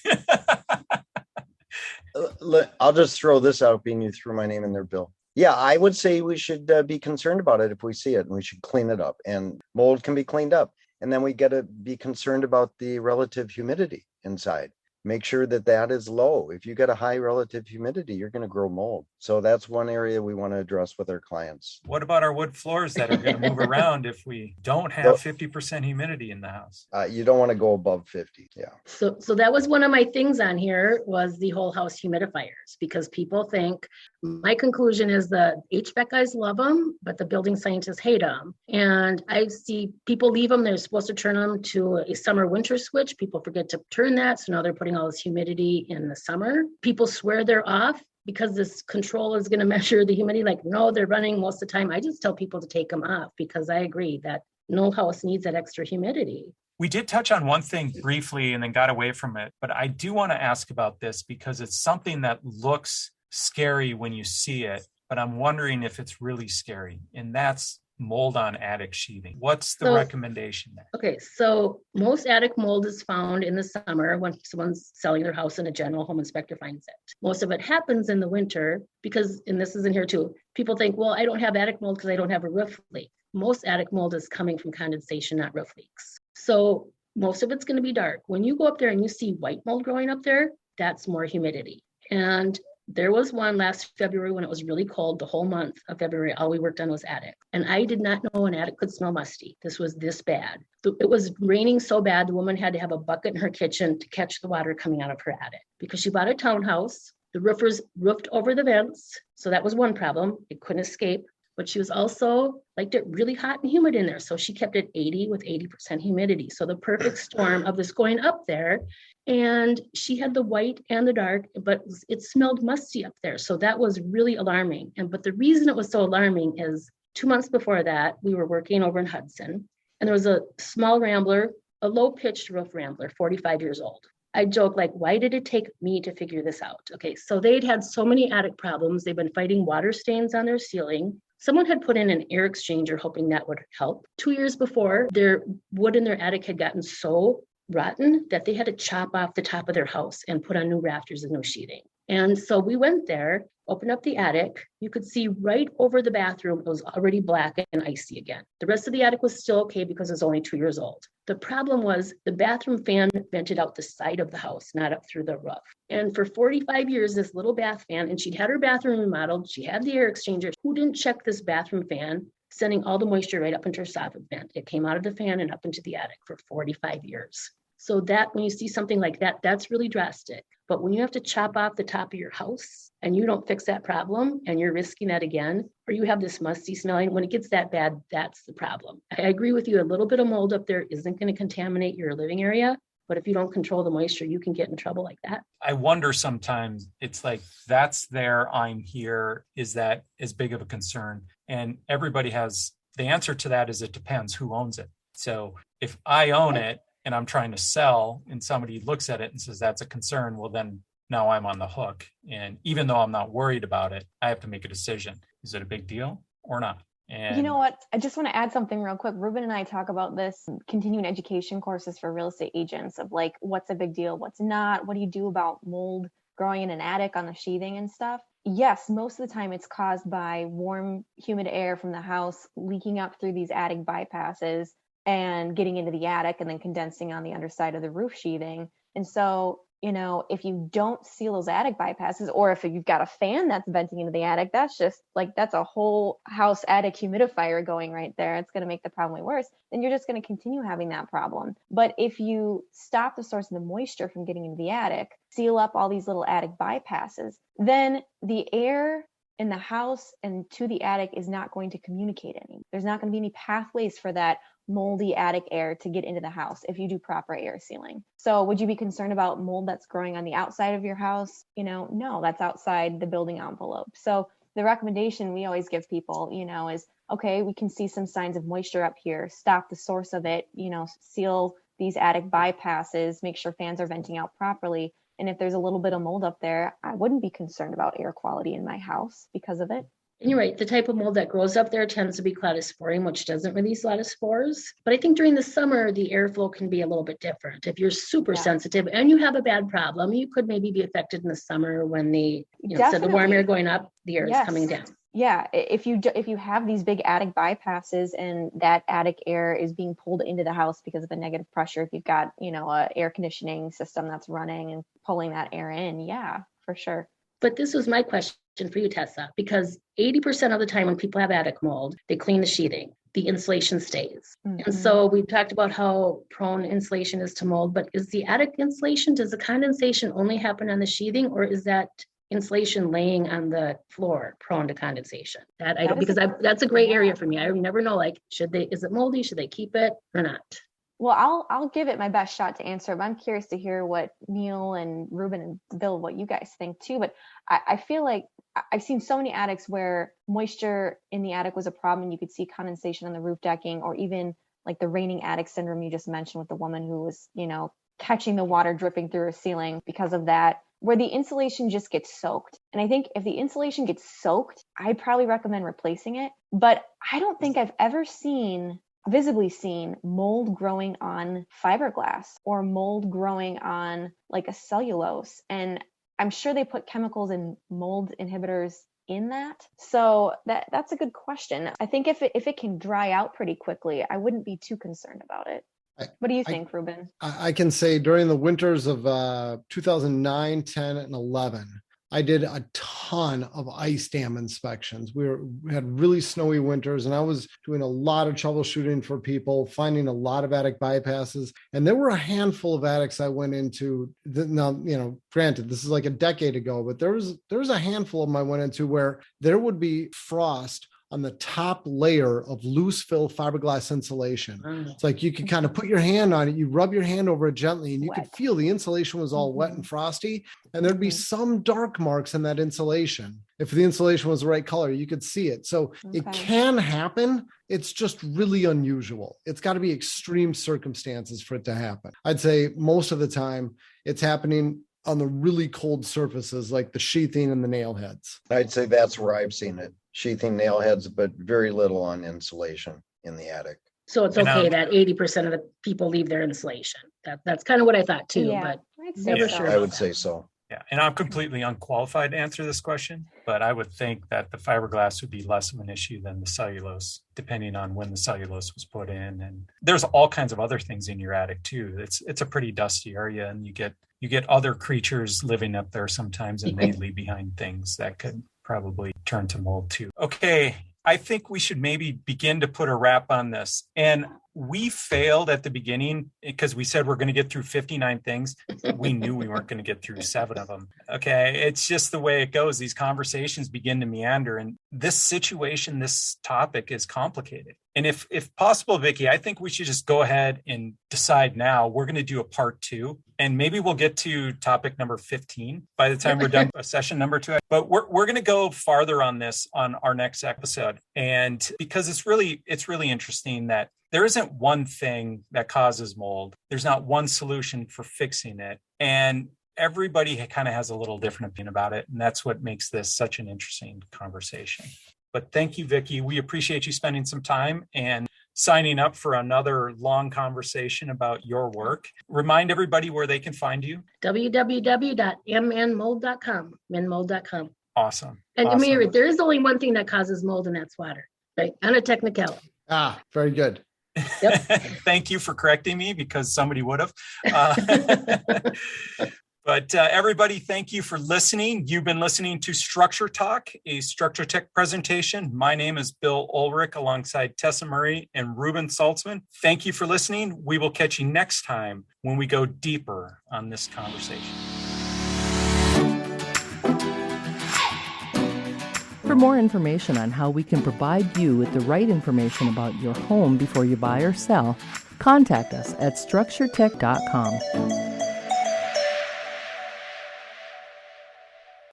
I'll just throw this out, being you threw my name in there, Bill. Yeah, I would say we should be concerned about it if we see it, and we should clean it up. And mold can be cleaned up. And then we got to be concerned about the relative humidity inside. Make sure that is low. If you got a high relative humidity, you're going to grow mold. So that's one area we want to address with our clients. What about our wood floors that are going to move around if we don't have 50% humidity in the house? You don't want to go above 50. Yeah. So that was one of my things on here, was the whole house humidifiers, because people think, my conclusion is the HVAC guys love them, but the building scientists hate them. And I see people leave them. They're supposed to turn them to a summer winter switch. People forget to turn that. So now they're putting all this humidity in the summer. People swear they're off because this control is going to measure the humidity. Like, no, they're running most of the time. I just tell people to take them off, because I agree that no house needs that extra humidity. We did touch on one thing briefly and then got away from it, but I do want to ask about this because it's something that looks scary when you see it, but I'm wondering if it's really scary, and that's mold on attic sheathing. What's the recommendation there? Okay, so most attic mold is found in the summer when someone's selling their house and a general home inspector finds it. Most of it happens in the winter because, and this is in here too, people think, well, I don't have attic mold because I don't have a roof leak. Most attic mold is coming from condensation, not roof leaks. So most of it's going to be dark. When you go up there and you see white mold growing up there, that's more humidity. And there was one last February when it was really cold. The whole month of February, all we worked on was attic. And I did not know an attic could smell musty. This was this bad. It was raining so bad, the woman had to have a bucket in her kitchen to catch the water coming out of her attic, because she bought a townhouse. The roofers roofed over the vents. So that was one problem. It couldn't escape. But she was also liked it really hot and humid in there. So she kept it 80 with 80% humidity. So the perfect storm of this going up there. And she had the white and the dark, but it smelled musty up there. So that was really alarming. But the reason it was so alarming is 2 months before that, we were working over in Hudson, and there was a small rambler, a low-pitched roof rambler, 45 years old. I joke, like, why did it take me to figure this out? Okay, so they'd had so many attic problems. They've been fighting water stains on their ceiling. Someone had put in an air exchanger hoping that would help. 2 years before, their wood in their attic had gotten so rotten that they had to chop off the top of their house and put on new rafters and new sheeting. And so we went there, opened up the attic. You could see right over the bathroom. It was already black and icy again. The rest of the attic was still okay because it was only 2 years old. The problem was the bathroom fan vented out the side of the house, not up through the roof. And for 45 years, this little bath fan, and she'd had her bathroom remodeled. She had the air exchanger. Who didn't check this bathroom fan, sending all the moisture right up into her soffit vent? It came out of the fan and up into the attic for 45 years. So that when you see something like that, that's really drastic. But when you have to chop off the top of your house and you don't fix that problem and you're risking that again, or you have this musty smelling, when it gets that bad, that's the problem. I agree with you. A little bit of mold up there isn't going to contaminate your living area. But if you don't control the moisture, you can get in trouble like that. I wonder sometimes, it's like, that's there, I'm here. Is that as big of a concern? And everybody has, the answer to that is it depends who owns it. So if I own it and I'm trying to sell and somebody looks at it and says that's a concern, well, then now I'm on the hook. And even though I'm not worried about it, I have to make a decision. Is it a big deal or not? And you know what? I just want to add something real quick. Reuben and I talk about this continuing education courses for real estate agents of like, what's a big deal? What's not? What do you do about mold growing in an attic on the sheathing and stuff? Yes, most of the time it's caused by warm, humid air from the house leaking up through these attic bypasses and getting into the attic and then condensing on the underside of the roof sheathing. And so, you know, if you don't seal those attic bypasses, or if you've got a fan that's venting into the attic, that's just like, that's a whole house attic humidifier going right there. It's going to make the problem way worse. Then you're just going to continue having that problem. But if you stop the source of the moisture from getting into the attic, seal up all these little attic bypasses, then the air in the house and to the attic is not going to communicate any. There's not going to be any pathways for that moldy attic air to get into the house if you do proper air sealing. So would you be concerned about mold that's growing on the outside of your house? You know, no, that's outside the building envelope. So the recommendation we always give people, you know, is, okay, we can see some signs of moisture up here, stop the source of it, you know, seal these attic bypasses, make sure fans are venting out properly. And if there's a little bit of mold up there, I wouldn't be concerned about air quality in my house because of it. And you're right, the type of mold that grows up there tends to be cladosporium, which doesn't release a lot of spores. But I think during the summer, the airflow can be a little bit different. If you're super sensitive and you have a bad problem, you could maybe be affected in the summer when the, you know, so the warm air going up, the air is coming down. Yeah, if you have these big attic bypasses and that attic air is being pulled into the house because of the negative pressure, if you've got, you know, a air conditioning system that's running and pulling that air in, yeah, for sure. But this was my question for you, Tessa, because 80% of the time when people have attic mold, they clean the sheathing, the insulation stays. Mm-hmm. And so we've talked about how prone insulation is to mold, but is the attic insulation, does the condensation only happen on the sheathing, or is that insulation laying on the floor prone to condensation? That I don't, because that's a gray area for me. I never know, like, is it moldy? Should they keep it or not? Well, I'll give it my best shot to answer, but I'm curious to hear what Neil and Reuben and Bill, what you guys think too. But I feel like I've seen so many attics where moisture in the attic was a problem and you could see condensation on the roof decking, or even like the raining attic syndrome you just mentioned with the woman who was, you know, catching the water dripping through her ceiling because of that, where the insulation just gets soaked. And I think if the insulation gets soaked, I'd probably recommend replacing it. But I don't think I've ever visibly seen mold growing on fiberglass or mold growing on like a cellulose. And I'm sure they put chemicals and mold inhibitors in that. So that's a good question. I think if it can dry out pretty quickly, I wouldn't be too concerned about it. What do you think, Reuben? I can say during the winters of 2009, 10, and 11, I did a ton of ice dam inspections. We had really snowy winters, and I was doing a lot of troubleshooting for people, finding a lot of attic bypasses. And there were a handful of attics I went into. Now, you know, granted, this is like a decade ago, but there was a handful of them I went into where there would be frost on the top layer of loose fill fiberglass insulation. It's like you could kind of put your hand on it, you rub your hand over it gently, and you could feel the insulation was all wet and frosty, and there'd be some dark marks in that insulation. If the insulation was the right color, you could see it. So it can happen. It's just really unusual. It's got to be extreme circumstances for it to happen. I'd say most of the time it's happening on the really cold surfaces like the sheathing and the nail heads. I'd say that's where I've seen it. Sheathing, nail heads, but very little on insulation in the attic. So it's okay that 80% of the people leave their insulation. That's kind of what I thought too, but I'd say never so. sure. I would say so. Yeah, and I'm completely unqualified to answer this question, but I would think that the fiberglass would be less of an issue than the cellulose, depending on when the cellulose was put in. And there's all kinds of other things in your attic too. It's a pretty dusty area, and you get other creatures living up there sometimes, and they leave behind things that could probably turn to mold too. Okay, I think we should maybe begin to put a wrap on this. And we failed at the beginning because we said we're going to get through 59 things. We knew we weren't going to get through 7 of them. Okay. It's just the way it goes. These conversations begin to meander, and this situation, this topic is complicated. And if possible, Vicky, I think we should just go ahead and decide now. We're going to do a part 2, and maybe we'll get to topic number 15 by the time we're done with session number 2. But we're going to go farther on this on our next episode. And because it's really interesting that there isn't one thing that causes mold. There's not one solution for fixing it. And everybody kind of has a little different opinion about it. And that's what makes this such an interesting conversation. But thank you, Vicky. We appreciate you spending some time and signing up for another long conversation about your work. Remind everybody where they can find you. www.mnmold.com, menmold.com. Awesome. And awesome. Amir, there is only one thing that causes mold, and that's water, right? On a technicality. Very good. Yep. Thank you for correcting me, because somebody would have. But everybody, thank you for listening. You've been listening to Structure Talk, a Structure Tech presentation. My name is Bill Ulrich alongside Tessa Murray and Reuben Saltzman. Thank you for listening. We will catch you next time when we go deeper on this conversation. For more information on how we can provide you with the right information about your home before you buy or sell, contact us at structuretech.com.